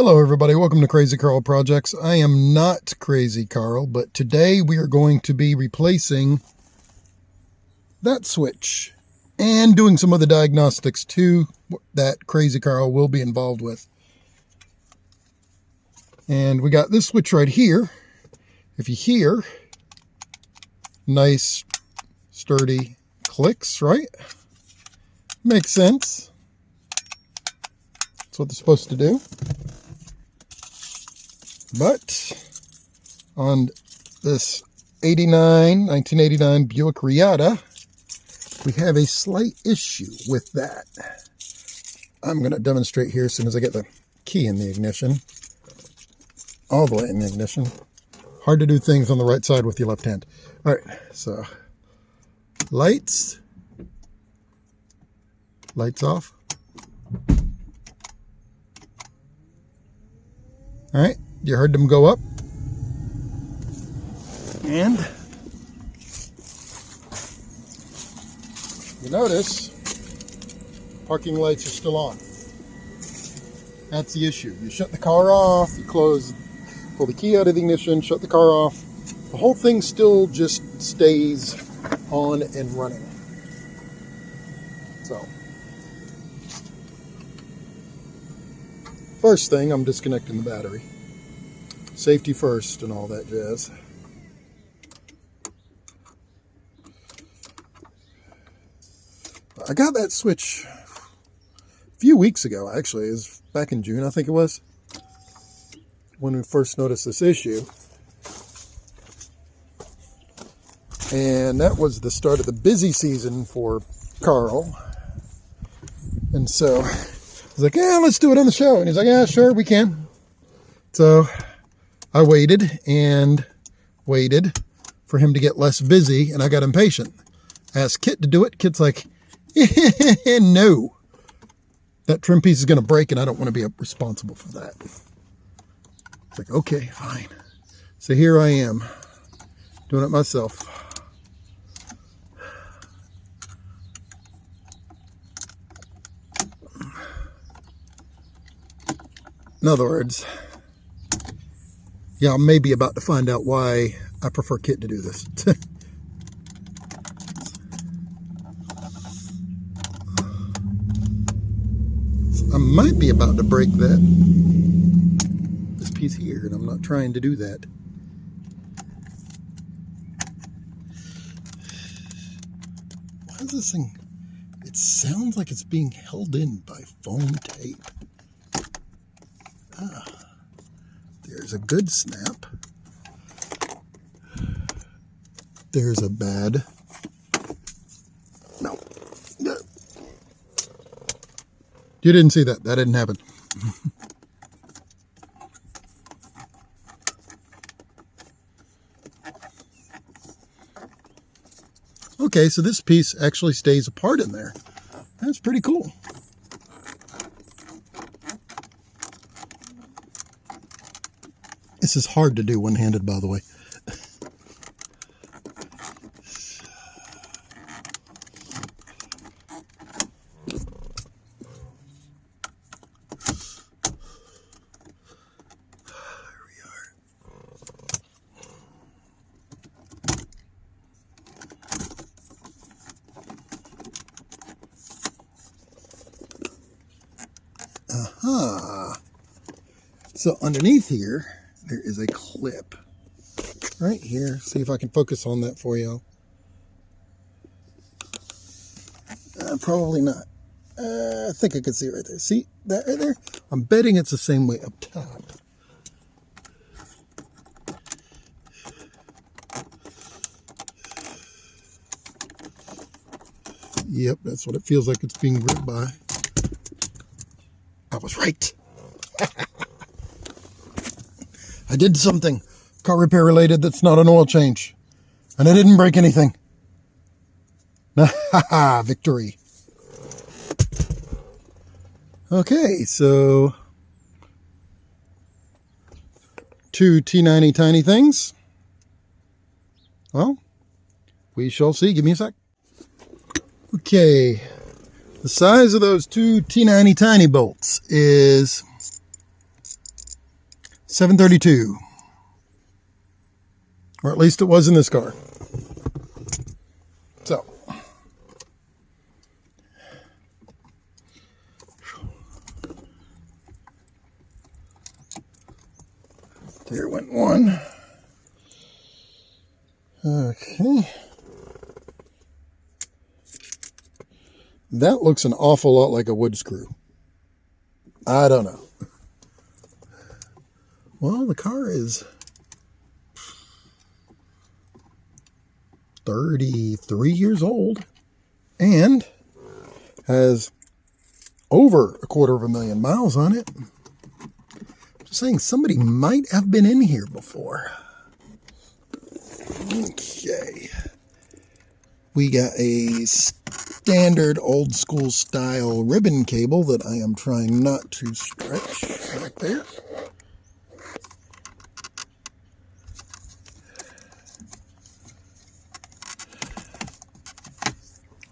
Hello everybody, welcome to Crazy Karl Projects. I am not Crazy Karl, but today we are going to be replacing that switch and doing some other diagnostics too that Crazy Karl will be involved with. And we got this switch right here. If you hear nice sturdy clicks, right? Makes sense. That's what they're supposed to do. But on this 1989 Buick Reatta, we have a slight issue with that. I'm going to demonstrate here as soon as I get the key in the ignition. All the way in the ignition. Hard to do things on the right side with your left hand. All right, so lights off. All right. You heard them go up, and you notice parking lights are still on. That's the issue. You shut the car off, you pull the key out of the ignition, shut the car off. The whole thing still just stays on and running. So, first thing, I'm disconnecting the battery. Safety first and all that jazz. I got that switch a few weeks ago, actually. It was back in June, I think it was, when we first noticed this issue. And that was the start of the busy season for Karl. And so I was like, yeah, let's do it on the show. And he's like, yeah, sure, we can. So I waited and waited for him to get less busy, and I got impatient. I asked Kit to do it. Kit's like, no. That trim piece is going to break, and I don't want to be responsible for that. It's like, okay, fine. So here I am, doing it myself. In other words, yeah, I'm maybe about to find out why I prefer Kit to do this. I might be about to break this piece here, and I'm not trying to do that. Why is this thing? It sounds like it's being held in by foam tape. Ah. There's a good snap. There's a bad. No. You didn't see that. That didn't happen. Okay, so this piece actually stays apart in there. That's pretty cool. This is hard to do one-handed, by the way. Here we are. Aha. So underneath here, there is a clip right here. See if I can focus on that for you. Probably not. I think I can see it right there. See that right there? I'm betting it's the same way up top. Yep, that's what it feels like it's being gripped by. I was right. I did something car repair related that's not an oil change. And I didn't break anything. Haha, victory. Okay, so 2 T90 tiny things. Well, we shall see. Give me a sec. Okay, the size of those 2 T90 tiny bolts is 732. Or at least it was in this car. So. There went one. Okay. That looks an awful lot like a wood screw. I don't know. Well, the car is 33 years old and has over 250,000 miles on it. Just saying, somebody might have been in here before. Okay. We got a standard old school style ribbon cable that I am trying not to stretch right there.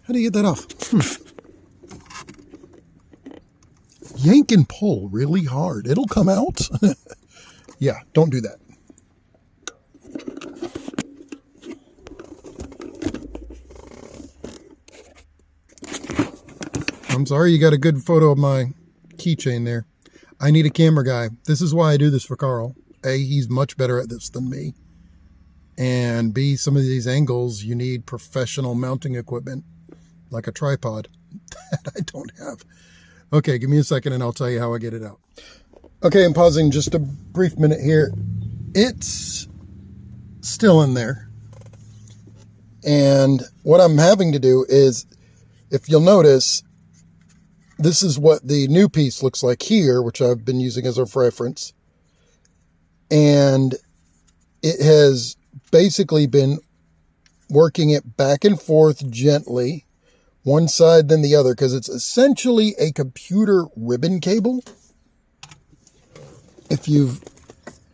How do you get that off? Yank and pull really hard. It'll come out. Yeah, don't do that. I'm sorry you got a good photo of my keychain there. I need a camera guy. This is why I do this for Karl. A, he's much better at this than me. And B, some of these angles, you need professional mounting equipment, like a tripod that I don't have. Okay, give me a second and I'll tell you how I get it out. Okay, I'm pausing just a brief minute here. It's still in there. And what I'm having to do is, if you'll notice, this is what the new piece looks like here, which I've been using as a reference. And it has basically been working it back and forth gently, one side then the other, because it's essentially a computer ribbon cable. If you've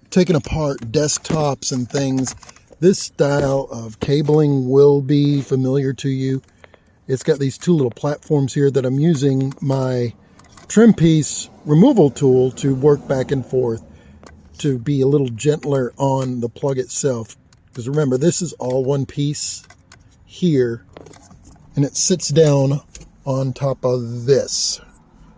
taken apart desktops and things, this style of cabling will be familiar to you. It's got these two little platforms here that I'm using my trim piece removal tool to work back and forth to be a little gentler on the plug itself. Because remember, this is all one piece here, and it sits down on top of this.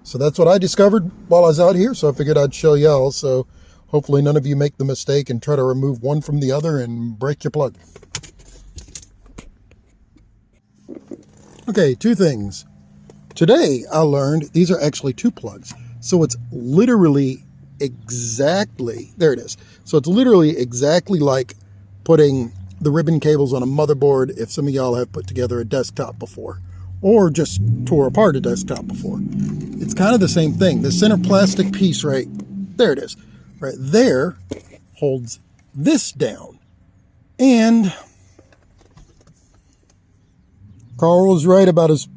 So that's what I discovered while I was out here, so I figured I'd show y'all. So hopefully none of you make the mistake and try to remove one from the other and break your plug. Okay, two things. Today I learned these are actually two plugs. So it's literally exactly, there it is. So it's literally exactly like putting the ribbon cables on a motherboard if some of y'all have put together a desktop before, or just tore apart a desktop before. It's kind of the same thing. The center plastic piece right there, it is, right there, holds this down. And Karl was right about his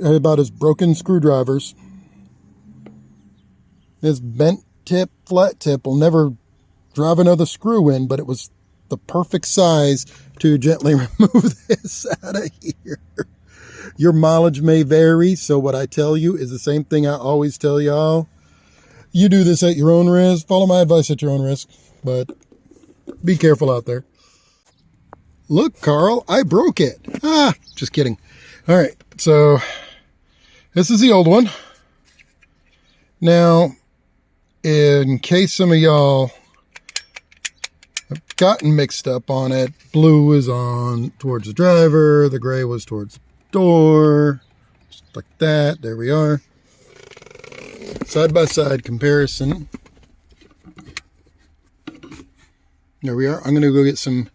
about his broken screwdrivers. This bent tip, flat tip will never drive another screw in, but it was the perfect size to gently remove this out of here. Your mileage may vary, so what I tell you is the same thing I always tell y'all. You do this at your own risk. Follow my advice at your own risk, but be careful out there. Look, Karl, I broke it. Ah, just kidding. All right, so this is the old one. Now, in case some of y'all have gotten mixed up on it, blue is on towards the driver, the gray was towards the door, just like that. There we are. Side-by-side comparison. There we are. I'm going to go get some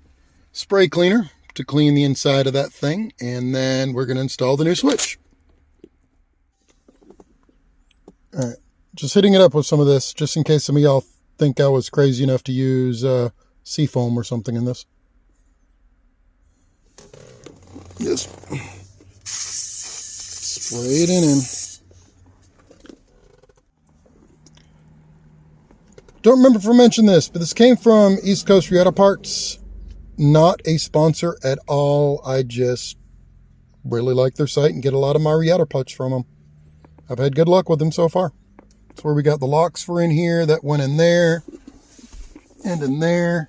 spray cleaner to clean the inside of that thing, and then we're going to install the new switch. All right, just hitting it up with some of this, just in case some of y'all think I was crazy enough to use seafoam or something in this. Just spray it in. Don't remember if I mentioned this, but this came from East Coast Reatta Parts. Not a sponsor at all. I just really like their site and get a lot of my Reatta parts from them. I've had good luck with them so far. That's where we got the locks for in here. That went in there and in there.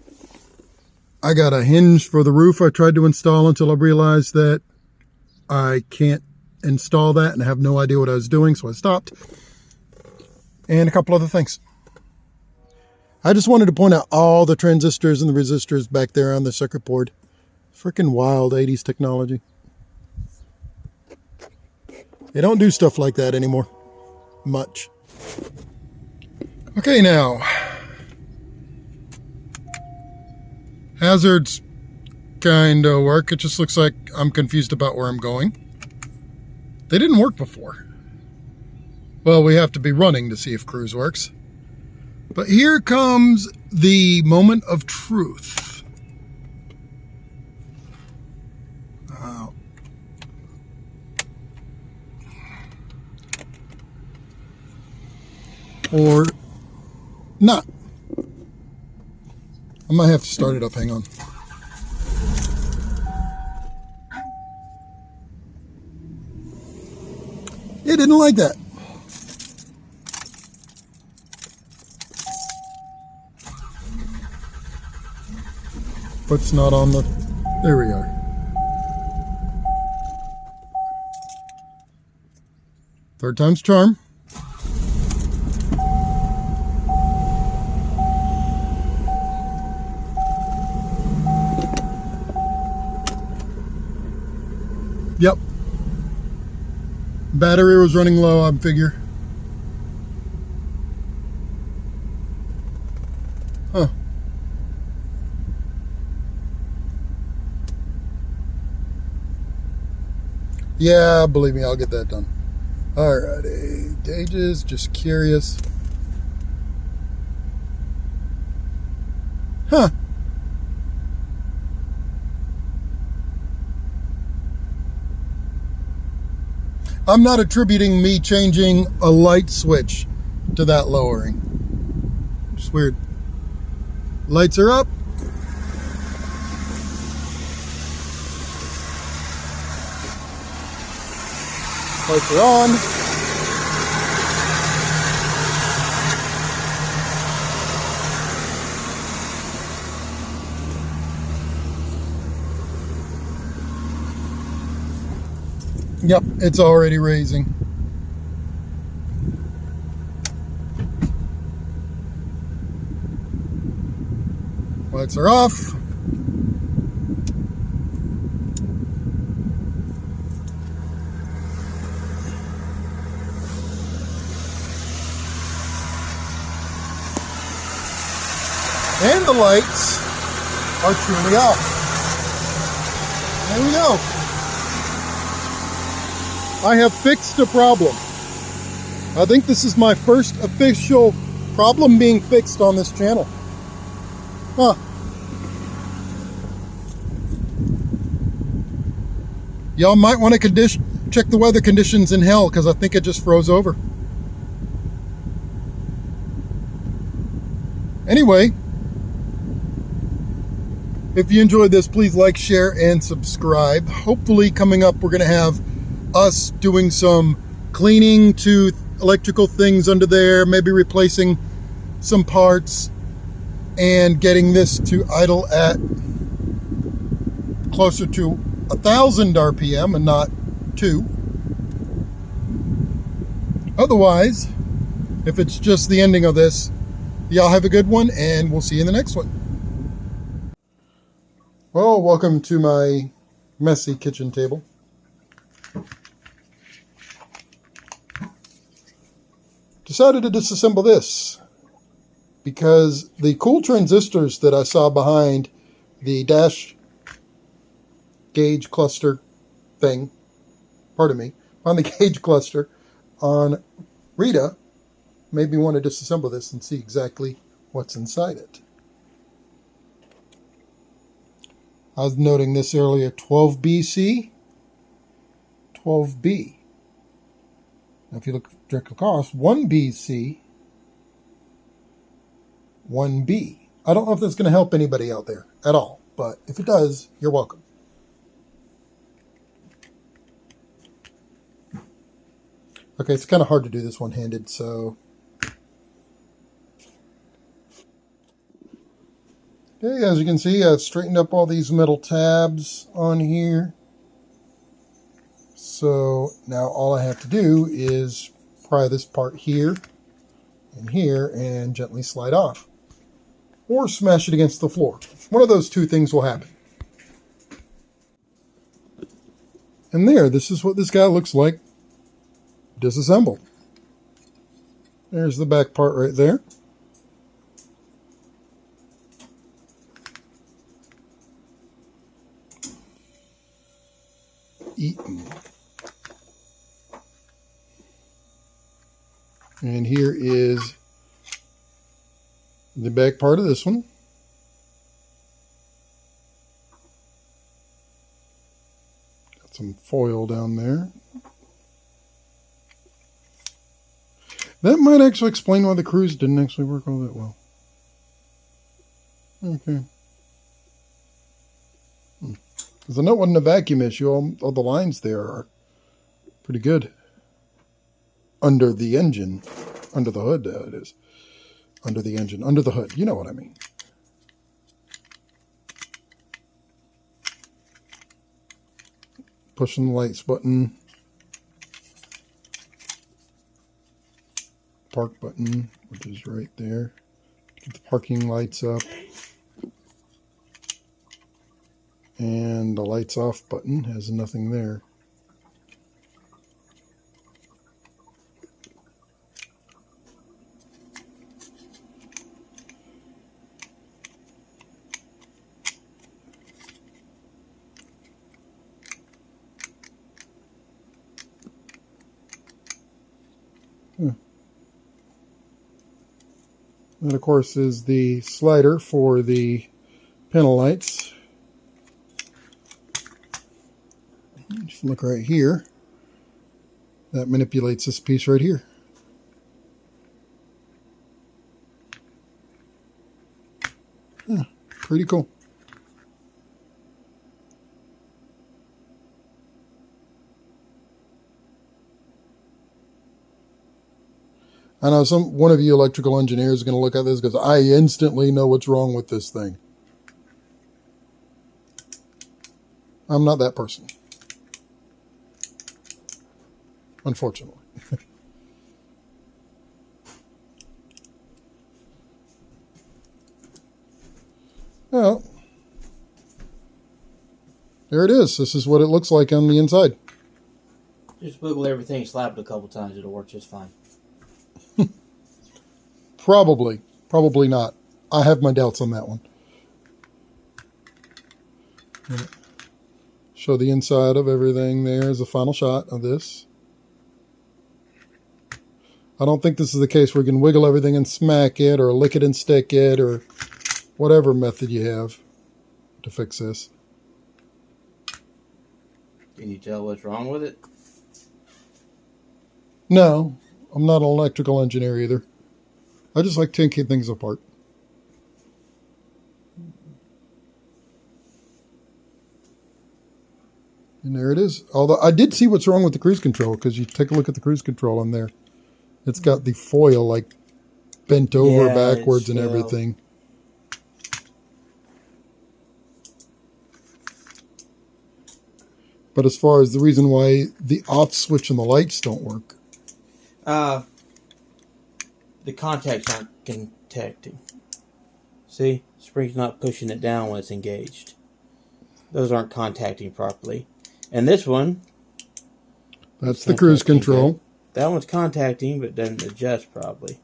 I got a hinge for the roof I tried to install until I realized that I can't install that and I have no idea what I was doing, so I stopped. And a couple other things. I just wanted to point out all the transistors and the resistors back there on the circuit board. Freaking wild 80s technology. They don't do stuff like that anymore. Much. Okay, now. Hazards kind of work. It just looks like I'm confused about where I'm going. They didn't work before. Well, we have to be running to see if cruise works. But here comes the moment of truth. Or not. I might have to start it up. Hang on. It didn't like that. Foot's not on the... There we are. Third time's charm. Yep. Battery was running low, I figure. Huh. Yeah, believe me, I'll get that done. Alrighty. Gauges, just curious. Huh. I'm not attributing me changing a light switch to that lowering. Just weird. Lights are up. Lights are on. Yep, it's already raising. Lights are off. And the lights are truly off. There we go. I have fixed a problem. I think this is my first official problem being fixed on this channel. Huh. Y'all might want to check the weather conditions in hell, because I think it just froze over. Anyway, if you enjoyed this, please like, share, and subscribe. Hopefully coming up we're going to have us doing some cleaning to electrical things under there, maybe replacing some parts and getting this to idle at closer to 1,000 RPM and not 2. Otherwise, if it's just the ending of this, y'all have a good one and we'll see you in the next one. Well, welcome to my messy kitchen table. Decided to disassemble this because the cool transistors that I saw behind the dash gauge cluster thing, pardon me, on the gauge cluster on Reatta made me want to disassemble this and see exactly what's inside it. I was noting this earlier, 12BC, 12B. Now if you look directly across, 1BC, 1B. I don't know if that's going to help anybody out there at all, but if it does, you're welcome. Okay, it's kind of hard to do this one-handed, so Okay, as you can see, I've straightened up all these metal tabs on here. So now all I have to do is pry this part here and here and gently slide off. Or smash it against the floor. One of those two things will happen. And there, this is what this guy looks like disassembled. There's the back part right there. Eaten. And here is the back part of this one. Got some foil down there. That might actually explain why the cruise didn't actually work all that well. Okay. Because I know it wasn't a vacuum issue. All the lines there are pretty good. Under the engine. Under the hood, it is. Under the engine. Under the hood. You know what I mean. Pushing the lights button. Park button, which is right there. Get the parking lights up. And the lights off button has nothing there. That, of course, is the slider for the panel lights. Just look right here. That manipulates this piece right here. Yeah, pretty cool. I know one of you electrical engineers is going to look at this because I instantly know what's wrong with this thing. I'm not that person. Unfortunately. Well, there it is. This is what it looks like on the inside. Just wiggle everything, slap it a couple times, it'll work just fine. Probably. Probably not. I have my doubts on that one. Show the inside of everything there as a final shot of this. I don't think this is the case where you can wiggle everything and smack it or lick it and stick it or whatever method you have to fix this. Can you tell what's wrong with it? No, I'm not an electrical engineer either. I just like taking things apart. And there it is. Although I did see what's wrong with the cruise control, because you take a look at the cruise control on there. It's got the foil like bent over backwards and everything. But as far as the reason why the off switch and the lights don't work. The contacts aren't contacting. See? Spring's not pushing it down when it's engaged. Those aren't contacting properly. And this one... That's the cruise control. That one's contacting, but doesn't adjust probably.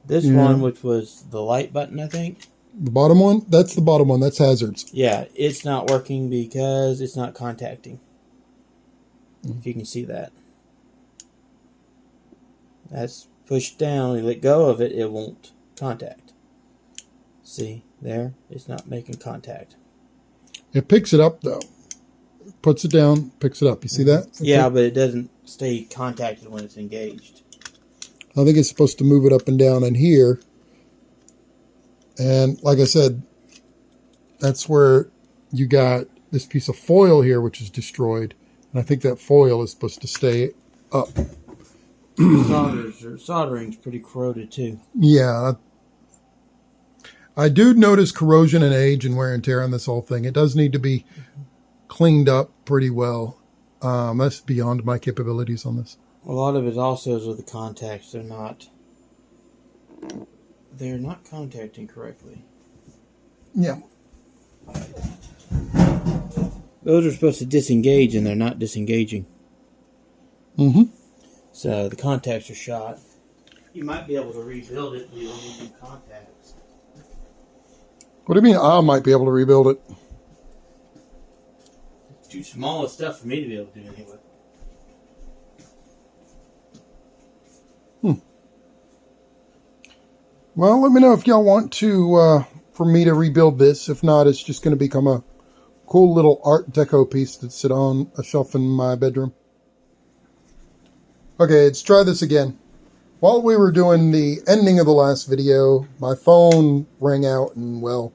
This one, which was the light button, I think. The bottom one? That's the bottom one. That's hazards. Yeah, it's not working because it's not contacting. If you can see that. That's pushed down. You let go of it, it won't contact. See, there? It's not making contact. It picks it up, though. Puts it down, picks it up. You see that? Yeah, but it doesn't stay contacted when it's engaged. I think it's supposed to move it up and down in here. And like I said, that's where you got this piece of foil here, which is destroyed. And I think that foil is supposed to stay up. Soldering's pretty corroded too. Yeah. I do notice corrosion and age and wear and tear on this whole thing. It does need to be cleaned up pretty well. That's beyond my capabilities on this. A lot of it also is with the contacts. They're not contacting correctly. Yeah. Those are supposed to disengage, and they're not disengaging. Mm-hmm. So the contacts are shot. You might be able to rebuild it, but you don't need new contacts. What do you mean I might be able to rebuild it? It's too small of stuff for me to be able to do anyway. Well, let me know if y'all want to, for me to rebuild this. If not, it's just going to become a cool little art deco piece that sit on a shelf in my bedroom. Okay, let's try this again. While we were doing the ending of the last video, my phone rang out and, well,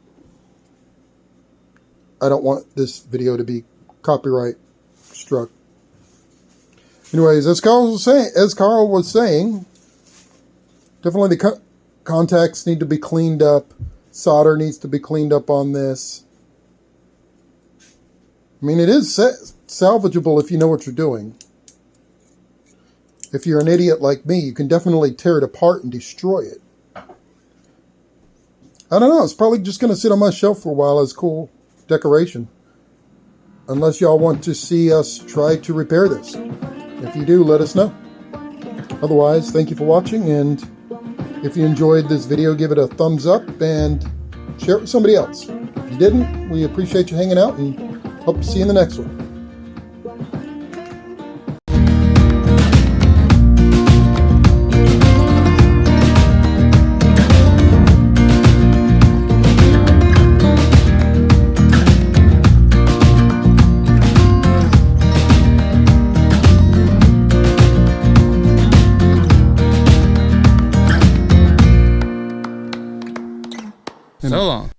I don't want this video to be copyright struck. Anyways, as Karl was saying, definitely the contacts need to be cleaned up. Solder needs to be cleaned up on this. I mean, it is salvageable if you know what you're doing. If you're an idiot like me, you can definitely tear it apart and destroy it. I don't know. It's probably just going to sit on my shelf for a while as cool decoration. Unless y'all want to see us try to repair this. If you do, let us know. Otherwise, thank you for watching, and if you enjoyed this video, give it a thumbs up and share it with somebody else. If you didn't, we appreciate you hanging out and hope to see you in the next one. So long.